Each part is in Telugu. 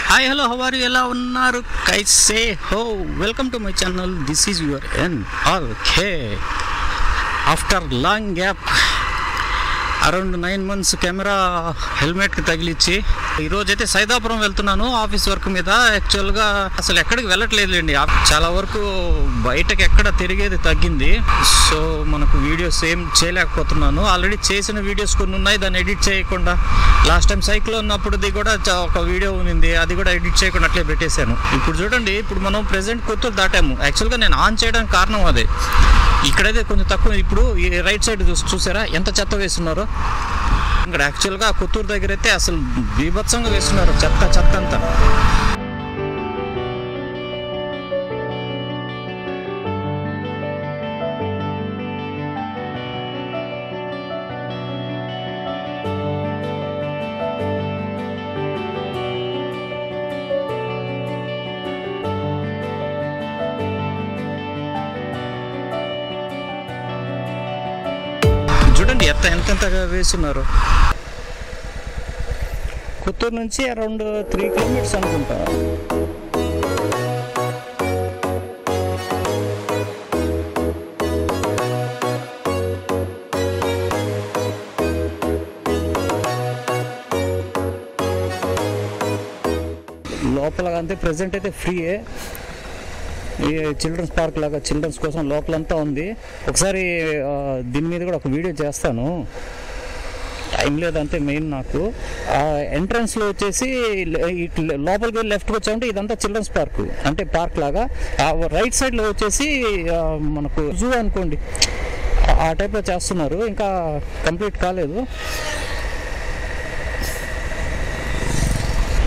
Hi hello how are you ఎలా ఉన్నారు కైసే హో welcome to my channel this is your NRK after long gap around 9 months camera హెల్మెట్కి తగిలిచ్చి ఈరోజైతే సైదాపురం వెళ్తున్నాను ఆఫీస్ వర్క్ మీద. యాక్చువల్గా అసలు ఎక్కడికి వెళ్ళట్లేదులేండి, చాలా వరకు బయటకు ఎక్కడ తిరిగేది తగ్గింది. సో మనకు వీడియోస్ ఏం చేయలేకపోతున్నాను. ఆల్రెడీ చేసిన వీడియోస్ కొన్ని ఉన్నాయి, దాన్ని ఎడిట్ చేయకుండా లాస్ట్ టైం సైకిల్ ఉన్నప్పుడుది కూడా ఒక వీడియో ఉంది, అది కూడా ఎడిట్ చేయకుండా అట్లే పెట్టేశాను. ఇప్పుడు చూడండి, ఇప్పుడు మనం ప్రెసెంట్ కొత్తూరు దాటాము. యాక్చువల్గా నేను ఆన్ చేయడానికి కారణం అదే. ఇక్కడైతే కొంచెం తక్కువ. ఇప్పుడు ఈ రైట్ సైడ్ చూసారా ఎంత చెత్త వేస్తున్నారో. ఇక్కడ యాక్చువల్గా కొత్తూరు దగ్గర అయితే అసలు బీభత్సంగా వేస్తున్నారు చెత్త అంతా. చూడండి ఎంతగా వేస్తున్నారు. కొత్తూరు నుంచి అరౌండ్ 3 kilometers అనుకుంటా. లోపల అంతే ప్రెసెంట్ అయితే ఫ్రీయే. ఈ చిల్డ్రన్స్ పార్క్ లాగా చిల్డ్రన్స్ కోసం లోపలంతా ఉంది. ఒకసారి దీని మీద కూడా ఒక వీడియో చేస్తాను, టైం లేదంటే మెయిన్ నాకు. ఎంట్రన్స్లో వచ్చేసి లోపలికి వెళ్ళి లెఫ్ట్కి వచ్చామంటే ఇదంతా చిల్డ్రన్స్ పార్క్, అంటే పార్క్ లాగా. రైట్ సైడ్లో వచ్చేసి మనకు జూ అనుకోండి, ఆ టైప్లో చేస్తున్నారు, ఇంకా కంప్లీట్ కాలేదు.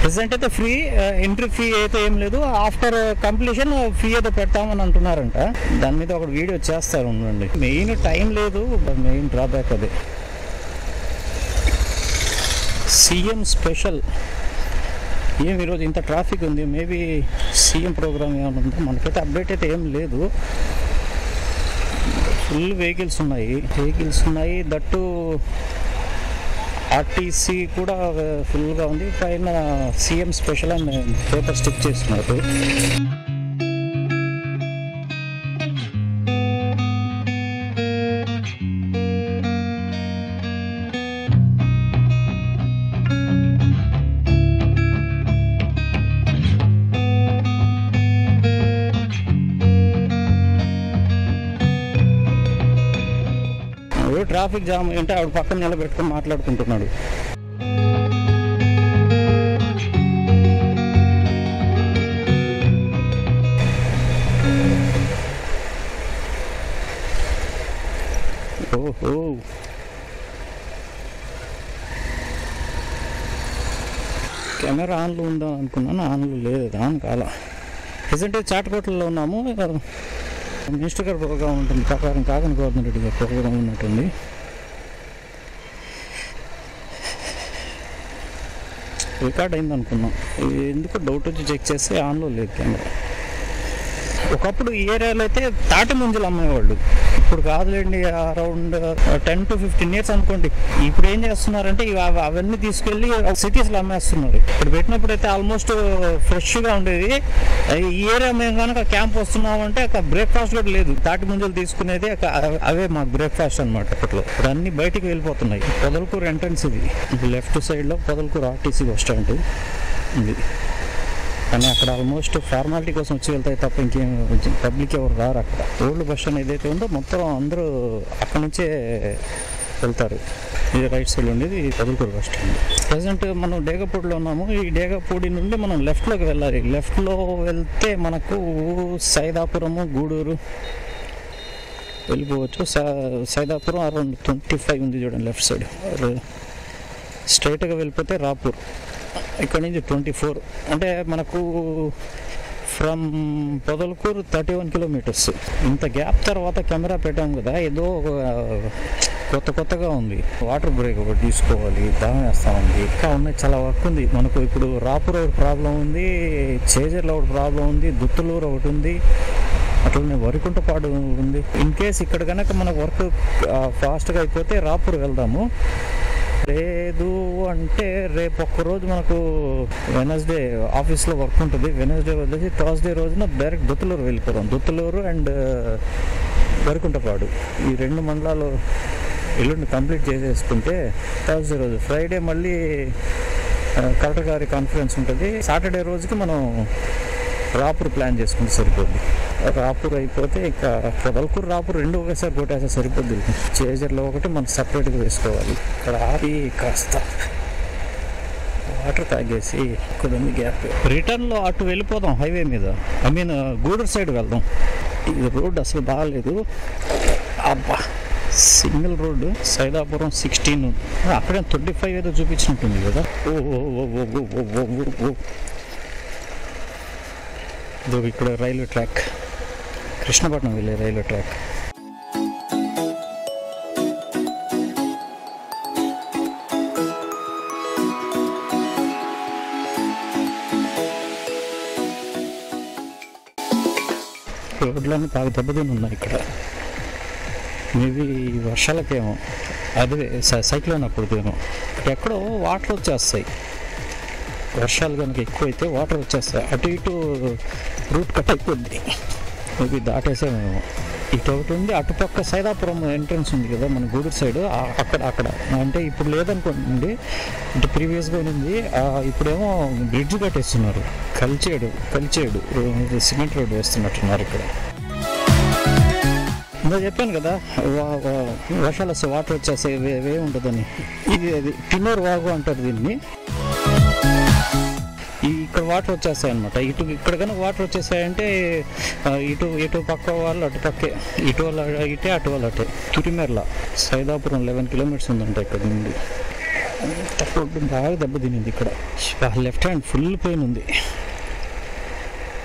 ప్రెసెంట్ అయితే ఫ్రీ, ఎంట్రీ ఫీ అయితే ఏం లేదు. ఆఫ్టర్ కంప్లీషన్ ఫీ అయితే పెడతామని అంటున్నారంట. దాని మీద ఒక వీడియో చేస్తారు ఉండండి. మెయిన్ టైం లేదు, మెయిన్ డ్రాబ్యాక్ అదే. సీఎం స్పెషల్ ఏం ఈరోజు ఇంత ట్రాఫిక్ ఉంది. మేబీ సీఎం ప్రోగ్రామ్ ఏమైనా ఉందో, మనకైతే అప్డేట్ అయితే ఏం లేదు. ఫుల్ వెహికల్స్ ఉన్నాయి. దట్టు ఆర్టీసీ కూడా ఫుల్గా ఉంది. పైన సీఎం స్పెషల్ అని పేపర్ స్టిక్ చేస్తున్నారు. ట్రాఫిక్ జామ్ అంటే ఆవిడ పక్కన నిలబెట్టుకొని మాట్లాడుకుంటున్నాడు. ఓహో, కెమెరా ఆన్లో ఉందా అనుకున్నాను, ఆన్లో లేదు, ఆన్ కాల. ప్రజెంట్ చాటకోటలో ఉన్నాము. మినిస్టర్ గారి ప్రోగ్రాం ఉంటుంది, ప్రకారం కాకని గవర్నర్ రెడ్డి గారి ప్రోగ్రాం ఉన్నట్టుంది. రికార్డ్ అయింది అనుకున్నాం, ఎందుకు డౌట్ వచ్చి చెక్ చేస్తే ఆన్లో లేదు కెమెరా. ఒకప్పుడు ఈ ఏరియాలో అయితే తాటి ముంజలు అమ్మేవాళ్ళు, ఇప్పుడు కాదులేండి. అరౌండ్ 10 to 15 years అనుకోండి. ఇప్పుడు ఏం చేస్తున్నారంటే అవన్నీ తీసుకెళ్ళి సిటీస్లో అమ్మేస్తున్నారు. ఇప్పుడు పెట్టినప్పుడు అయితే ఆల్మోస్ట్ ఫ్రెష్గా ఉండేది. ఈ ఏరియా మేము కనుక క్యాంప్ వస్తున్నామంటే అక్కడ బ్రేక్ఫాస్ట్ కూడా లేదు. తాటి ముంజలు తీసుకునేది అవే మాకు బ్రేక్ఫాస్ట్ అనమాట. అప్పట్లో ఇప్పుడు అన్ని బయటికి వెళ్ళిపోతున్నాయి. పొదలకూరు ఎంట్రన్స్ ఇది, లెఫ్ట్ సైడ్లో పొదలకూరు ఆర్టీసీ బస్ స్టాండ్ ఉంది. కానీ అక్కడ ఆల్మోస్ట్ ఫార్మాలిటీ కోసం వచ్చి వెళ్తాయి తప్ప ఇంకేం పబ్లిక్ ఎవరు రారు. అక్కడ ఓల్డ్ బస్ స్టాండ్ ఏదైతే ఉందో మొత్తం అందరూ అక్కడ నుంచే వెళ్తారు. ఇది రైట్ సైడ్ ఉండేది పొదలకూరు బస్ స్టాండ్. ప్రజెంట్ మనం డేగపూడిలో ఉన్నాము. ఈ డేగపూడి నుండి మనం లెఫ్ట్లోకి వెళ్ళాలి. లెఫ్ట్లో వెళ్తే మనకు సైదాపురము, గూడూరు వెళ్ళిపోవచ్చు. సైదాపురం అరౌండ్ 25 ఉంది చూడండి లెఫ్ట్ సైడ్. స్ట్రైట్గా వెళ్ళిపోతే రాపూర్, ఇక్కడ నుంచి 24. అంటే మనకు ఫ్రమ్ పొదలకూరు 31 kilometers. ఇంత గ్యాప్ తర్వాత కెమెరా పెట్టాం కదా, ఏదో కొత్తగా ఉంది. వాటర్ బ్రేక్ ఒకటి తీసుకోవాలి, దాహం వేస్తా ఉంది, ఇంకా ఉన్నాయి, చాలా వర్క్ ఉంది మనకు. ఇప్పుడు రాపూర్ ఒకటి ప్రాబ్లం ఉంది, చేజర్లో ఒకటి ప్రాబ్లం ఉంది, దుత్తులూరు ఒకటి ఉంది, అట్లనే వరికుంటపాడు ఉంది. ఇన్ కేస్ ఇక్కడ కనుక మన వర్క్ ఫాస్ట్గా అయిపోతే రాపూర్ వెళ్దాము. లేదు అంటే రేపు ఒక్కరోజు మనకు వెనస్డే ఆఫీస్లో వర్క్ ఉంటుంది. వెనస్డే వదిలేసి థర్స్డే రోజున డైరెక్ట్ దుత్తలూరు వెళ్ళిపోతాం. దుత్తలూరు అండ్ వరకుంటపాడు ఈ 2 మండలాలు ఎల్లుండి కంప్లీట్ చేసేసుకుంటే థర్స్డే రోజు, ఫ్రైడే మళ్ళీ కలెక్టర్ గారి కాన్ఫరెన్స్ ఉంటుంది. సాటర్డే రోజుకి మనం రాపూర్ ప్లాన్ చేసుకుంటే సరిపోద్ది. రాపూర్ అయిపోతే ఇక పొదలకూరు రాపూర్ 2 ఒకేసారి కొట్టేస్తే సరిపోద్ది. చేజర్లో ఒకటి మనం సపరేట్గా వేసుకోవాలి. ఇక్కడ ఆపి కాస్త వాటర్ తాగేసి కొద్ది గ్యాప్ రిటర్న్లో అటు వెళ్ళిపోదాం. హైవే మీద గూడూరు సైడ్ వెళ్దాం. ఇది రోడ్ అసలు బాగాలేదు. అబ్బా, సింగిల్ రోడ్డు. సైదాపురం 16, అక్కడే 25 ఏదో చూపించినట్టుంది కదా. ఇక్కడ రైల్వే ట్రాక్, కృష్ణపట్నం వెళ్ళే రైల్వే ట్రాక్. రోడ్లన్నీ బాగా దెబ్బతిని ఉన్నాయి ఇక్కడ. మేబీ వర్షాలకేమో, అదే సైక్లోన్ అప్పుడుకేమో ఎక్కడో వాటర్ వచ్చేస్తాయి. వర్షాలు కనుక ఎక్కువైతే వాటర్ వచ్చేస్తాయి. అటు ఇటు రూట్ కట్ అయిపోద్ది. మేబీ దాటేసామేమో. ఇటు ఒకటి ఉంది, అటుపక్క సైదాపురం ఎంట్రన్స్ ఉంది కదా మన గూడూరు సైడ్, అక్కడ అంటే ఇప్పుడు లేదనుకోండి, ఇటు ప్రీవియస్గా ఉంది. ఇప్పుడేమో బ్రిడ్జ్ కట్టేస్తున్నారు. కలిచేడు సిమెంట్ రోడ్ వేస్తున్నట్టున్నారు ఇక్కడ. ఇంకా చెప్పాను కదా వర్షాలు వస్తే వాటర్ వచ్చేస్తాయి, వే ఉంటుందని. అది పిన్నోర్ వాగు అంటారు దీన్ని. ఇక్కడ వాటర్ వచ్చేస్తాయి అనమాట. ఇక్కడ కనుక వాటర్ వచ్చేసాయంటే ఇటు పక్క వాళ్ళు అటు పక్కే, ఇటు వాళ్ళు ఇటే అటు వాళ్ళు అటే. తురిమెర్ల సైదాపురం 11 కిలోమీటర్స్ ఉందంట ఇక్కడ నుండి. రోడ్డు బాగా దెబ్బతినింది ఇక్కడ. లెఫ్ట్ హ్యాండ్ ఫుల్ పెయిన్ ఉంది.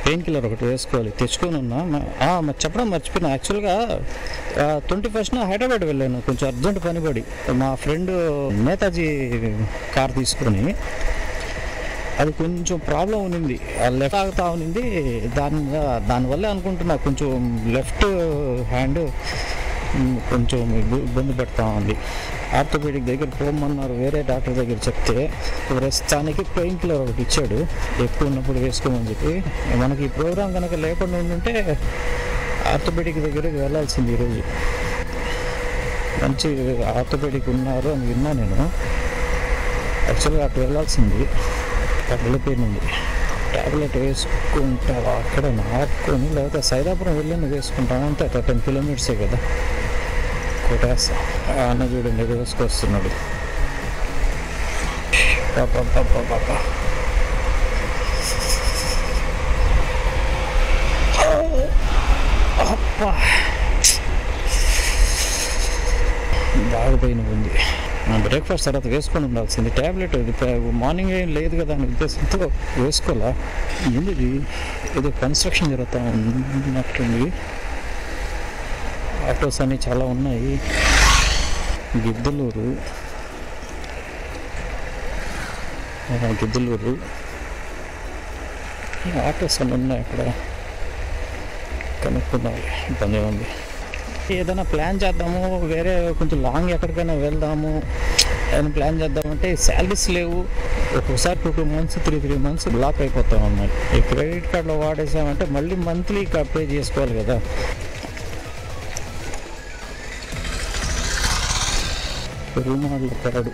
పెయిన్ కిల్లర్ ఒకటి వేసుకోవాలి, తెచ్చుకొని ఉన్నా. చెప్పడం మర్చిపోయినా. యాక్చువల్గా 21st హైదరాబాద్ వెళ్ళాను, కొంచెం అర్జెంట్ పనిపడి. మా ఫ్రెండ్ నేతాజీ కార్ తీసుకొని, అది కొంచెం ప్రాబ్లం ఉన్నింది, లెఫ్ట్ ఆగుతా ఉన్నింది. దానివల్లే అనుకుంటున్నా కొంచెం లెఫ్ట్ హ్యాండ్ కొంచెం ఇబ్బంది పెడతా ఉంది. ఆర్థోపెడిక్ దగ్గర పోమన్నారు, వేరే డాక్టర్ దగ్గర చెప్తే ప్రస్తుతానికి పెయిన్ కిల్లర్ ఒకటి ఇచ్చాడు, ఎక్కువ ఉన్నప్పుడు వేసుకోమని చెప్పి. మనకి ఈ ప్రోగ్రాం కనుక లేకుండా ఉంటే ఆర్థోపెడిక్ దగ్గరికి వెళ్ళాల్సింది. ఈరోజు మంచి ఆర్థోపెడిక్ ఉన్నారు అని విన్నా నేను. యాక్చువల్గా అటు వెళ్ళాల్సింది. పక్కల పెయిన్ ఉంది, ట్యాబ్లెట్ వేసుకుంటావా అక్కడ నాటుకొని, లేకపోతే సైదాపురం వెళ్ళి వేసుకుంటాను. అంతే 10 కిలోమీటర్సే కదా. కొట్టేస్తా. అన్న చూడండి వేసుకొస్తున్నాడు. బాగా పెయిన్ ఉంది. బ్రేక్ఫాస్ట్ తర్వాత వేసుకొని ఉండాల్సింది ట్యాబ్లెట్. మార్నింగ్ ఏం లేదు కదా అని ఉద్దేశంతో వేసుకోవాలా. ఏంది ఏదో కన్స్ట్రక్షన్ జరుగుతూ ఉన్నట్టుంది. ఆటోస్ అన్నీ చాలా ఉన్నాయి. గిద్దలూరు ఆటోస్ అన్నీ ఉన్నాయి అక్కడ. కనుక్కున్నాయి, ఇబ్బంది ఉంది. ఏదైనా ప్లాన్ చేద్దాము, వేరే కొంచెం లాంగ్ ఎక్కడికైనా వెళ్దాము అని ప్లాన్ చేద్దామంటే శాలరీస్ లేవు. ఒక్కోసారి 2 months 3 months బ్లాక్ అయిపోతాం అన్నమాట. ఈ క్రెడిట్ కార్డులో వాడేసామంటే మళ్ళీ మంత్లీ పే చేసుకోవాలి కదా. పెరుమాళ్ళ పరడు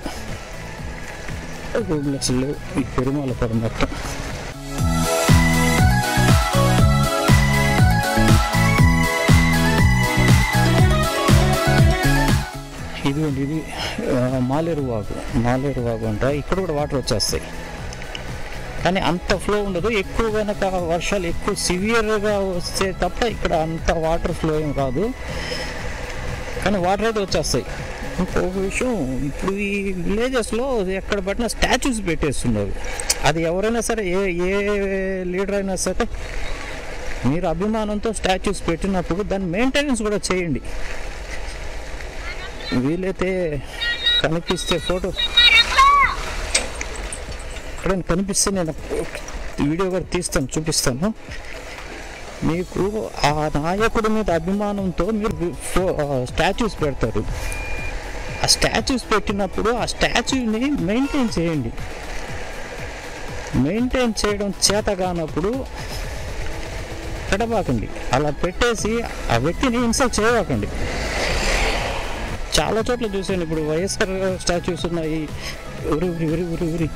రూమ్లు అసలు లేవు. ఈ పెరుమాళ్ళ పరడు మొత్తం ఇదిగోండి. ఇది మాలేరు వాగు అంట. ఇక్కడ కూడా వాటర్ వచ్చేస్తాయి, కానీ అంత ఫ్లో ఉండదు. ఎక్కువ కనుక వర్షాలు ఎక్కువ సివియర్గా వస్తే తప్ప ఇక్కడ అంత వాటర్ ఫ్లో ఏం రాదు, కానీ వాటర్ అయితే వచ్చేస్తాయి. ఇంకొక విషయం, ఇప్పుడు ఈ విలేజెస్లో ఎక్కడ పట్టినా స్టాచ్యూస్ పెట్టేస్తున్నారు. అది ఎవరైనా సరే, ఏ లీడర్ అయినా సరే, మీరు అభిమానంతో స్టాచ్యూస్ పెట్టినప్పుడు దాన్ని మెయింటెనెన్స్ కూడా చేయండి. వీలైతే కనిపిస్తే ఫోటో ఎక్కడైనా కనిపిస్తే నేను వీడియో కూడా తీస్తాను, చూపిస్తాను. మీకు ఆ నాయకుడి మీద అభిమానంతో మీరు స్టాచ్యూస్ పెడతారు. ఆ స్టాచ్యూస్ పెట్టినప్పుడు ఆ స్టాచ్యూని మెయింటైన్ చేయండి. మెయింటైన్ చేయడం చేత కానప్పుడు పెట్టబాకండి. అలా పెట్టేసి ఆ వ్యక్తిని ఇన్సల్ట్ చేయబాకండి. చాలా చోట్ల చూసాను. ఇప్పుడు వైఎస్ఆర్ స్టాచ్యూస్ ఉన్నాయి. ఉరి ఉరి ఉరి ఉరి ఉరి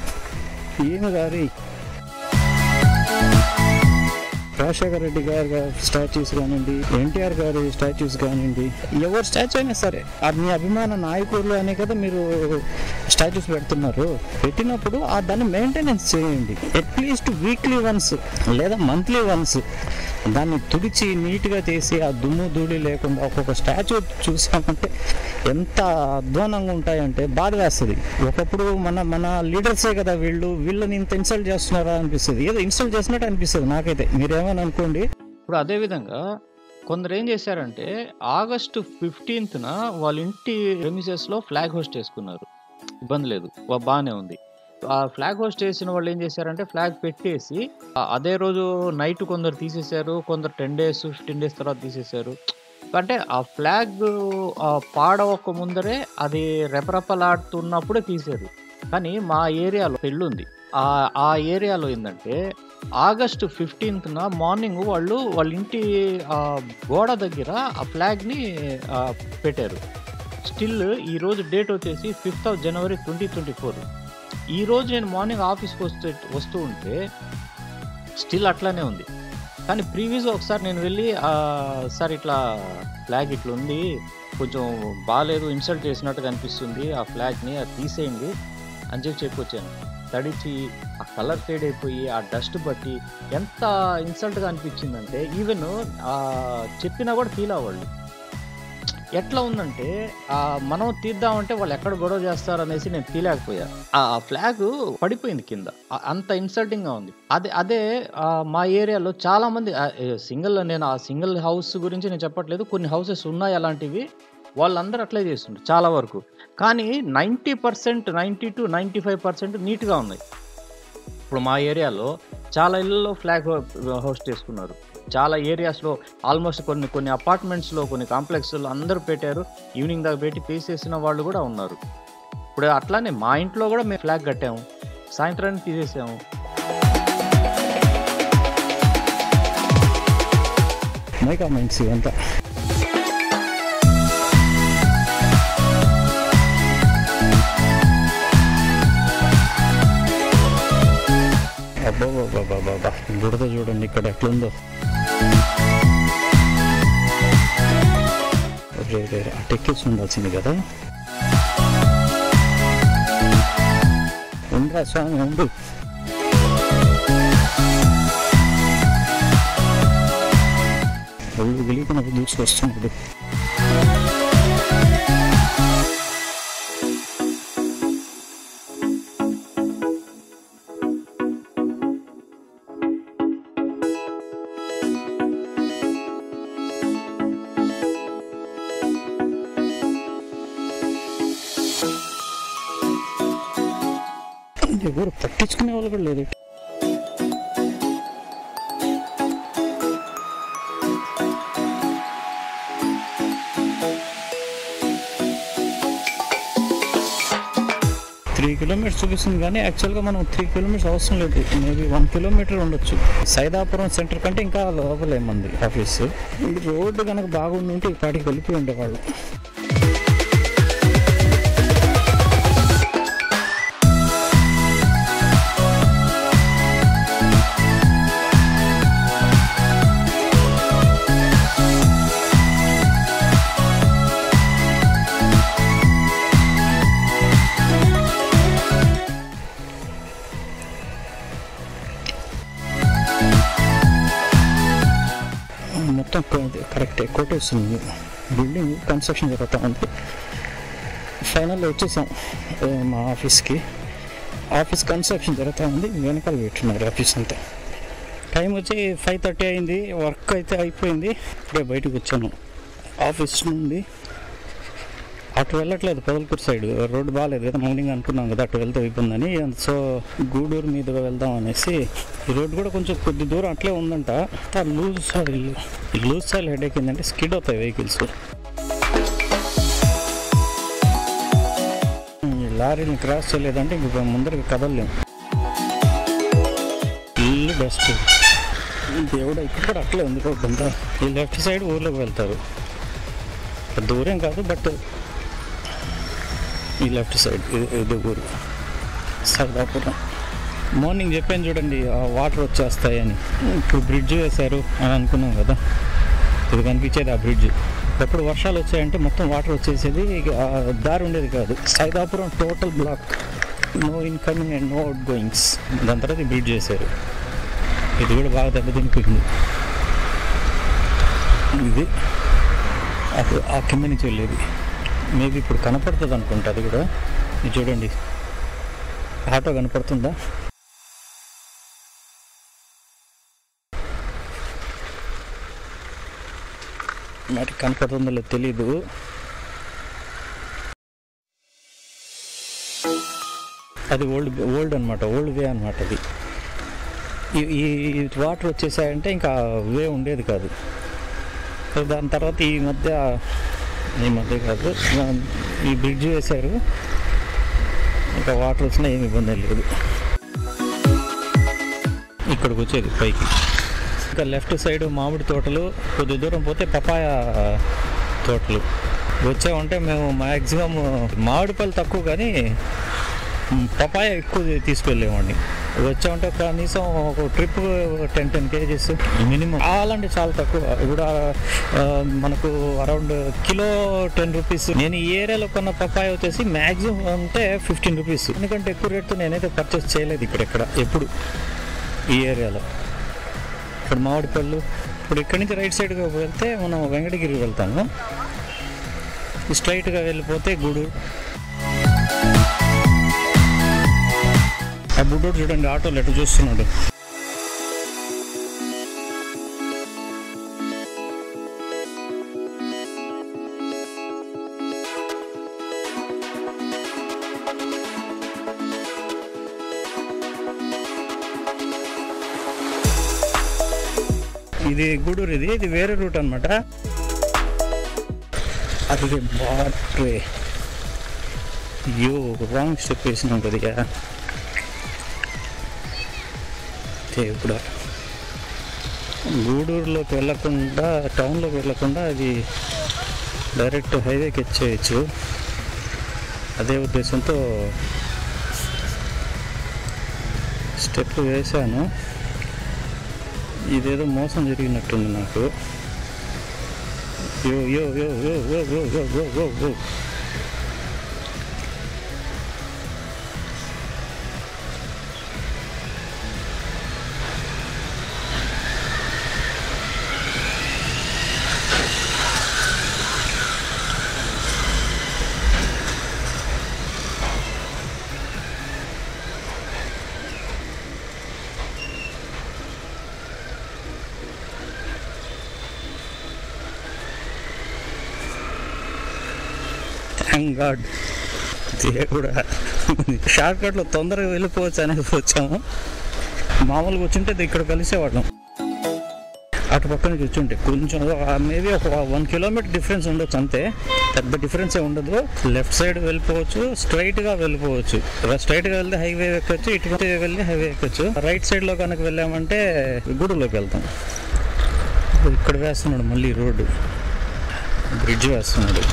ఏమి గారి రాజశేఖర రెడ్డి గారి స్టాచ్యూస్ కానివ్వండి, ఎన్టీఆర్ గారి స్టాచ్యూస్ కానివ్వండి, ఎవరి స్టాచ్యూ అయినా సరే అది మీ అభిమాన నాయకులు అనే కదా మీరు స్టాచ్యూస్ పెడుతున్నారు. పెట్టినప్పుడు దాన్ని మెయింటెనెన్స్ చేయండి. అట్లీస్ట్ వీక్లీ వన్స్ లేదా మంత్లీ వన్స్ దాన్ని తుడిచి నీట్గా చేసి ఆ దుమ్ము ధూళి లేకుండా ఒక్కొక్క స్టాచ్యూ చూసామంటే ఎంత అధ్వానంగా ఉంటాయంటే బాధ వేస్తుంది. ఒకప్పుడు మన లీడర్సే కదా వీళ్ళని ఇంత ఇన్సల్ట్ చేస్తున్నారా అనిపిస్తుంది. ఏదో ఇన్సల్ట్ చేసినట్టు అనిపిస్తుంది నాకైతే, మీరేమని అనుకోండి. ఇప్పుడు అదేవిధంగా కొందరు ఏం చేశారంటే ఆగస్టు 15th వాళ్ళ ఇంటి ప్రెమిసెస్లో ఫ్లాగ్ హోస్ట్ చేసుకున్నారు. ఇబ్బంది లేదు, బాగానే ఉంది. ఆ ఫ్లాగ్ హోస్ట్ చేసిన వాళ్ళు ఏం చేశారంటే ఫ్లాగ్ పెట్టేసి అదే రోజు నైట్ కొందరు తీసేశారు, కొందరు 10 days 15 days తర్వాత తీసేశారు. అంటే ఆ ఫ్లాగ్ పాడవక ముందరే అది రెపరెపలాడుతున్నప్పుడే తీశారు. కానీ మా ఏరియాలో పెళ్ళుంది. ఆ ఏరియాలో ఏంటంటే ఆగస్టు 15th మార్నింగ్ వాళ్ళ ఇంటి గోడ దగ్గర ఆ ఫ్లాగ్ని పెట్టారు. స్టిల్ ఈరోజు డేట్ వచ్చేసి 5th January 2024. ఈరోజు నేను మార్నింగ్ ఆఫీస్కి వస్తూ ఉంటే స్టిల్ అట్లానే ఉంది. కానీ ప్రీవియస్గా ఒకసారి నేను వెళ్ళి సార్ ఇట్లా ఫ్లాగ్ ఇట్లా ఉంది, కొంచెం బాగాలేదు, ఇన్సల్ట్ చేసినట్టుగా అనిపిస్తుంది, ఆ ఫ్లాగ్ని అది తీసేయండి అని చెప్పొచ్చాను. తడిచి ఆ కలర్ ఫేడ్ అయిపోయి ఆ డస్ట్ బట్టి ఎంత ఇన్సల్ట్గా అనిపించిందంటే ఈవెన్ చెప్పినా కూడా ఫీల్ అవ్వాలి. ఎట్లా ఉందంటే మనం తీద్దామంటే వాళ్ళు ఎక్కడ గొడవ చేస్తారు అనేసి నేను తీయలేకపోయా. ఆ ఫ్లాగ్ పడిపోయింది కింద, అంత ఇన్సల్టింగ్ గా ఉంది. అదే మా ఏరియాలో చాలా మంది నేను ఆ సింగిల్ హౌస్ గురించి నేను చెప్పట్లేదు, కొన్ని హౌసెస్ ఉన్నాయి అలాంటివి, వాళ్ళందరూ అట్లే చేస్తుంటారు చాలా వరకు. కానీ 90%, 90 to 95% నీట్గా ఉన్నాయి. ఇప్పుడు మా ఏరియాలో చాలా ఇళ్ళలో ఫ్లాగ్ హోస్ట్ చేసుకున్నారు. చాలా ఏరియాస్లో ఆల్మోస్ట్ కొన్ని అపార్ట్మెంట్స్లో, కొన్ని కాంప్లెక్స్లో అందరూ పెట్టారు. ఈవినింగ్ దాకా పెట్టి తీసేసిన వాళ్ళు కూడా ఉన్నారు. ఇప్పుడు అట్లానే మా ఇంట్లో కూడా మేము ఫ్లాగ్ కట్టాము, సాయంత్రానికి తీసేసాము. మై కామెంట్స్ ఇవంతా బాబా బుడత చూడండి ఇక్కడ ఎట్లుందో. టెక్కిచ్చి ఉండాల్సింది కదా. ఉండరా స్వామి ఉండు. ఒళ్ళు గెలిపినప్పుడు దూసుకొస్తున్నాడు. ఎవరు పట్టించుకునే వాళ్ళు కూడా లేదు. త్రీ కిలోమీటర్స్ చూపిస్తుంది కానీ యాక్చువల్గా మనం 3 kilometers అవసరం లేదు. మేబీ 1 kilometer ఉండొచ్చు. సైదాపురం సెంటర్ కంటే ఇంకా లోపలేమంది ఆఫీసు. రోడ్డు కనుక బాగుండి ఉంటే ఇప్పటికి వెళ్ళిపోయి ఉండేవాళ్ళు. మొత్తం కరెక్టే కొట్టేస్తుంది. బిల్డింగ్ కన్స్ట్రక్షన్ జరుగుతూ ఉంది. ఫైనల్లో వచ్చేసాం మా ఆఫీస్కి. ఆఫీస్ కన్స్ట్రక్షన్ జరుగుతూ ఉంది, వెనకాల పెట్టున్నారు ఆఫీస్ అంతా. టైం వచ్చి 5:30 అయింది. వర్క్ అయితే అయిపోయింది. ఇప్పుడే బయటకు వచ్చాను ఆఫీస్ నుండి. అటు వెళ్ళట్లేదు, పొదలకూరు సైడ్ రోడ్డు బాగాలేదు కదా, మార్నింగ్ అనుకున్నాం కదా అటు వెళ్తే అయిపోయిందని. సో గూడూరు మీదుగా వెళ్దాం అనేసి. ఈ రోడ్డు కూడా కొంచెం కొద్ది దూరం అట్లే ఉందంట. లూజ్ సాయిల్ హెడేక్ ఏంటంటే స్కిడ్ అవుతాయి వెహికల్స్. లారీని క్రాస్ చేయలేదంటే ఇంక ముందరికి కదలలేము. Full dust. దేవుడు ఇక్కడ కూడా అట్లే ఉంది కొంత. ఈ లెఫ్ట్ సైడ్ ఊర్లోకి వెళ్తారు, దూరం కాదు బట్ ఈ లెఫ్ట్ సైడ్ ఇది ఊరు సరదాపురం. మార్నింగ్ చెప్పాను చూడండి వాటర్ వచ్చేస్తాయని. ఇప్పుడు బ్రిడ్జ్ వేశారు అని అనుకున్నాం కదా, ఇది కనిపించేది ఆ బ్రిడ్జ్. ఎప్పుడు వర్షాలు వచ్చాయంటే మొత్తం వాటర్ వచ్చేసేది, దారి ఉండేది కాదు. Saidapuram total block, no incoming and no out goings. దాని తర్వాత ఈ బ్రిడ్జ్ వేశారు. ఇది కూడా బాగా దెబ్బతినిపోయింది. ఇది అప్పుడు ఆ కింద నుంచి వెళ్ళేది. మేబీ ఇప్పుడు కనపడుతుంది అనుకుంటా. అది కూడా ఇది చూడండి, ఆటో కనపడుతుందా? మరి కనపడుతుందో లేదు తెలీదు. అది ఓల్డ్ అనమాట, ఓల్డ్ వే అనమాట. అది ఈ వాటర్ వచ్చేసాయంటే ఇంకా వే ఉండేది కాదు. దాని తర్వాత ఈ మధ్య కాదు, ఈ బ్రిడ్జ్ వేశారు, ఇంకా వాటర్ వచ్చినా ఏమి ఇబ్బంది లేదు. ఇక్కడికి వచ్చేది పైకి. ఇంకా లెఫ్ట్ సైడ్ మామిడి తోటలు, కొద్ది దూరం పోతే పపాయ తోటలు. వచ్చామంటే మేము మ్యాక్సిమం మామిడి పళ్ళు తక్కువ కానీ పపాయ ఎక్కువ తీసుకెళ్ళేవాడిని. వచ్చామంటే కనీసం ఒక ట్రిప్ 10 kgs మినిమం. అలాంటి చాలా తక్కువ. ఇప్పుడు మనకు అరౌండ్ కిలో 10 రూపీస్. నేను ఈ ఏరియాలో కొన్న పపాయ వచ్చేసి మ్యాక్సిమం అంటే 15 రూపీస్. ఎందుకంటే ఎక్కువ రేట్తో నేనైతే పర్చేస్ చేయలేదు ఇక్కడెక్కడ ఎప్పుడు ఈ ఏరియాలో. ఇప్పుడు మామిడి పళ్ళు, ఇప్పుడు ఇక్కడి నుంచి రైట్ సైడ్గా వెళ్తే మనం వెంకటగిరి వెళ్తాము, స్ట్రైట్గా వెళ్ళిపోతే గూడూరు. ఆ బుడ్డోడు చూడండి ఆటోలు ఎటు చూస్తున్నాడు. ఇది గూడూరు, ఇది వేరే రూట్ అనమాట. అది బాట్రే. అయ్యో రాంగ్ స్టెప్ వేసినాం కొద్దిగా. ఇప్పుడు గూడూరులోకి వెళ్ళకుండా, టౌన్లోకి వెళ్ళకుండా అది డైరెక్ట్ హైవేకి వచ్చేయచ్చు. అదే ఉద్దేశంతో స్టెప్ వేశాను. ఇదేదో మోసం జరిగినట్టుంది నాకు. యో యో యో యో యో యో యో యో యో యో. థ్యాంక్ గాడ్, దేవుడా. షార్ట్ కట్లో తొందరగా వెళ్ళిపోవచ్చు అనేది వచ్చాము. మామూలుగా వచ్చింటే ఇక్కడ కలిసేవాళ్ళం. అటు పక్క నుంచి వచ్చుంటే కొంచెం మేబీ ఒక 1 కిలోమీటర్ డిఫరెన్స్ ఉండొచ్చు అంతే, పెద్ద డిఫరెన్స్ ఏ ఉండదు. లెఫ్ట్ సైడ్ వెళ్ళిపోవచ్చు, స్ట్రైట్గా వెళ్ళిపోవచ్చు. స్ట్రైట్గా వెళ్తే హైవే ఎక్కొచ్చు, ఇటు వెళ్ళి హైవే ఎక్కొచ్చు. రైట్ సైడ్లో కనుక వెళ్ళామంటే గూడూరులోకి వెళ్తాం. ఇక్కడ వేస్తున్నాడు మళ్ళీ రోడ్డు, బ్రిడ్జ్ వేస్తున్నాడు.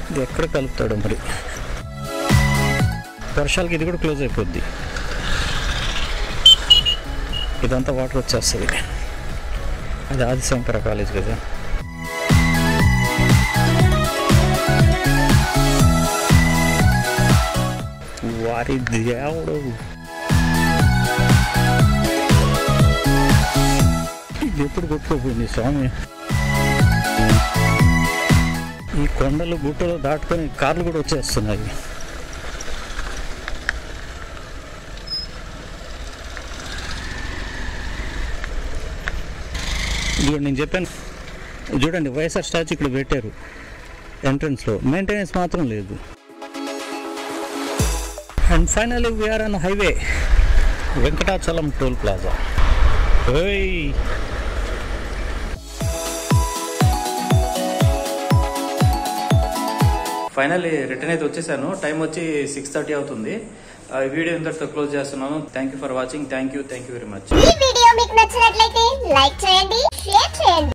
ఇది ఎక్కడ కలుపుతాడు మరి. వర్షాలకి ఇది కూడా క్లోజ్ అయిపోద్ది. ఇదంతా వాటర్ వచ్చేస్తుంది. అది ఆదిశంకర కాలేజ్ కదా. వారి దేవుడు, ఇది ఎప్పుడు కొట్టుకోపోయింది స్వామి. ఈ కొండలు గుట్టలు దాటుకొని కార్లు కూడా వచ్చేస్తున్నాయి. ఇదిగో నేను చెప్పాను చూడండి, వైఎస్ఆర్ స్టాచ్యూ ఇక్కడ పెట్టారు ఎంట్రన్స్లో, మెయింటెనెన్స్ మాత్రం లేదు. And finally we're on highway, Venkatachalam toll plaza. Finally return అయితే వచ్చేసాను. టైం వచ్చి 6:30 అవుతుంది. ఈ వీడియో ఇంతటితో క్లోజ్ చేస్తున్నాను. Thank you for watching. Thank you very much. ఈ వీడియో మీకు నచ్చినట్లయితే లైక్ చేయండి, షేర్ చేయండి.